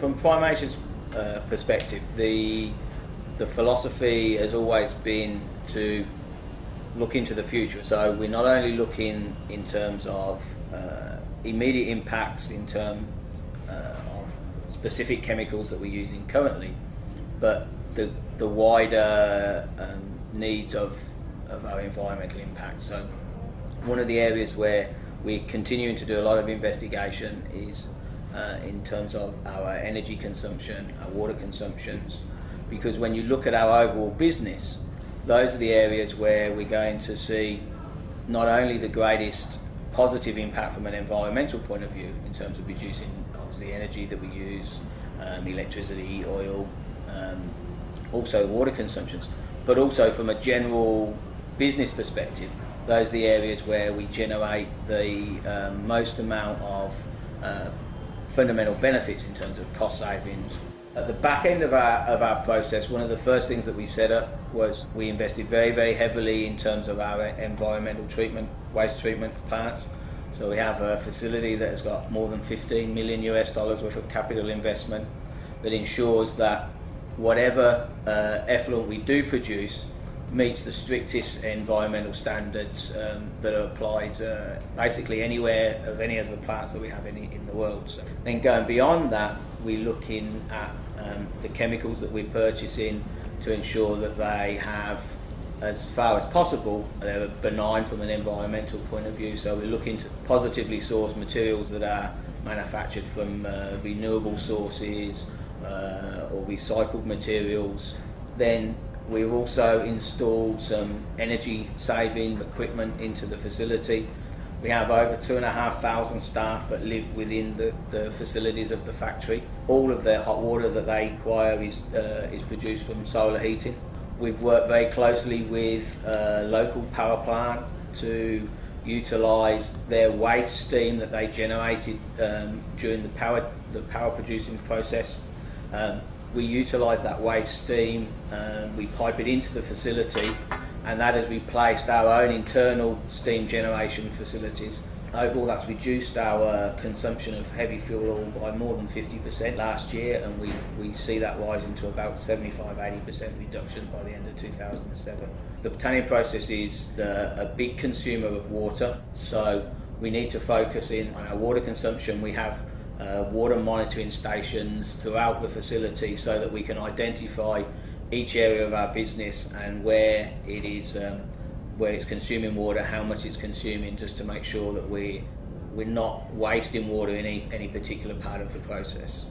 From Primation's perspective, the philosophy has always been to look into the future. So we're not only looking in terms of immediate impacts in terms of specific chemicals that we're using currently, but the wider needs of our environmental impact. So one of the areas where we're continuing to do a lot of investigation is in terms of our energy consumption, our water consumptions, because when you look at our overall business, those are the areas where we're going to see not only the greatest positive impact from an environmental point of view in terms of reducing obviously energy that we use, electricity, oil, also water consumptions, but also from a general business perspective, those are the areas where we generate the most amount of fundamental benefits in terms of cost savings. At the back end of our process, one of the first things that we set up was we invested very, very heavily in terms of our environmental treatment, waste treatment plants. So we have a facility that has got more than $15 million worth of capital investment that ensures that whatever effluent we do produce meets the strictest environmental standards that are applied basically anywhere of any of the plants that we have in the world. So then going beyond that, we're looking at the chemicals that we're purchasing to ensure that they have, as far as possible, they're benign from an environmental point of view. So we're looking to positively source materials that are manufactured from renewable sources or recycled materials. Then we've also installed some energy saving equipment into the facility. We have over 2,500 staff that live within the facilities of the factory. All of their hot water that they require is produced from solar heating. We've worked very closely with a local power plant to utilise their waste steam that they generated during the power producing process. We utilise that waste steam, we pipe it into the facility, and that has replaced our own internal steam generation facilities. Overall, that's reduced our consumption of heavy fuel oil by more than 50% last year, and we see that rising to about 75-80% reduction by the end of 2007. The Britannia process is a big consumer of water, so we need to focus in on our water consumption. We have water monitoring stations throughout the facility so that we can identify each area of our business and where it's consuming water, how much it's consuming, just to make sure that we're not wasting water in any particular part of the process.